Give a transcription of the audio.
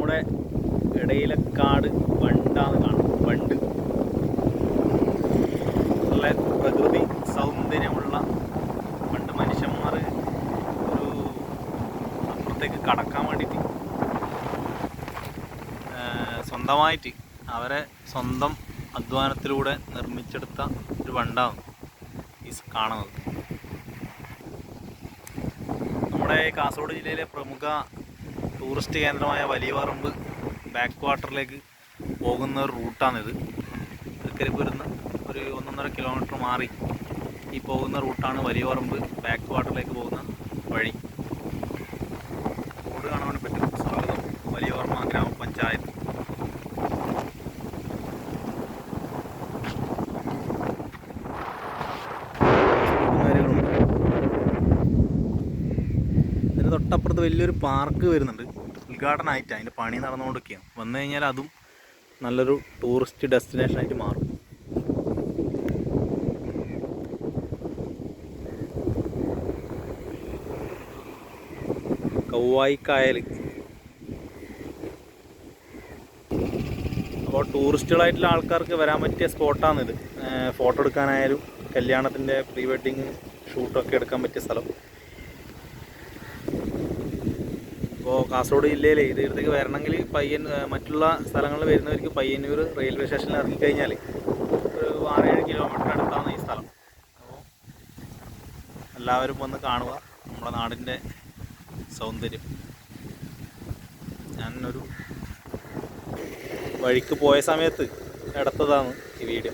നമ്മുടെ ഇടയിലക്കാട് വണ്ടാന്ന് കാണും. വണ്ട് നല്ല പ്രകൃതി സൗന്ദര്യമുള്ള പണ്ട് മനുഷ്യന്മാർ ഒരു അപ്പുറത്തേക്ക് കടക്കാൻ വേണ്ടിയിട്ട് സ്വന്തമായിട്ട് അവരെ സ്വന്തം അധ്വാനത്തിലൂടെ നിർമ്മിച്ചെടുത്ത ഒരു വണ്ടാണ് ഈ കാണുന്നത്. നമ്മുടെ കാസർഗോഡ് ജില്ലയിലെ പ്രമുഖ ടൂറിസ്റ്റ് കേന്ദ്രമായ വലിയ പറമ്പ് ബാക്ക് വാട്ടറിലേക്ക് പോകുന്ന ഒരു റൂട്ടാണിത്. തൃക്കരിപ്പൂരിൽ ഒരു 1.5 കിലോമീറ്റർ മാറി ഈ പോകുന്ന റൂട്ടാണ് വലിയ പറമ്പ് ബാക്ക് വാട്ടറിലേക്ക് പോകുന്ന വഴി. റോഡ് കാണാൻ വേണ്ടി പറ്റും. സ്വാഗതം വലിയ പറമ്പ് ഗ്രാമപഞ്ചായത്ത്. ഇതിന് തൊട്ടപ്പുറത്ത് വലിയൊരു പാർക്ക് വരുന്നുണ്ട്. ഉദ്ഘാടനമായിട്ട് അതിൻ്റെ പണി നടന്നുകൊണ്ടിരിക്കുകയാണ്. വന്നു കഴിഞ്ഞാൽ അതും നല്ലൊരു ടൂറിസ്റ്റ് ഡെസ്റ്റിനേഷനായിട്ട് മാറും. കൗവായിക്കായൽ. അപ്പോൾ ടൂറിസ്റ്റുകളായിട്ടുള്ള ആൾക്കാർക്ക് വരാൻ പറ്റിയ സ്പോട്ടാണിത്. ഫോട്ടോ എടുക്കാനായാലും കല്യാണത്തിൻ്റെ പ്രീ വെഡിങ് ഷൂട്ടൊക്കെ എടുക്കാൻ പറ്റിയ സ്ഥലം. അപ്പോൾ കാസർഗോഡ് ജില്ലയിൽ ഇതിലേക്ക് വരണമെങ്കിൽ മറ്റുള്ള സ്ഥലങ്ങളിൽ വരുന്നവർക്ക് പയ്യന്നൂർ റെയിൽവേ സ്റ്റേഷനിൽ ഇറങ്ങിക്കഴിഞ്ഞാൽ ഒരു 6-7 കിലോമീറ്റർ അടുത്താണ് ഈ സ്ഥലം. അപ്പോൾ എല്ലാവരും വന്ന് കാണുക നമ്മുടെ നാടിൻ്റെ സൗന്ദര്യം. ഞാനൊരു വഴിക്ക് പോയ സമയത്ത് എടുത്തതാണ് ഈ വീഡിയോ.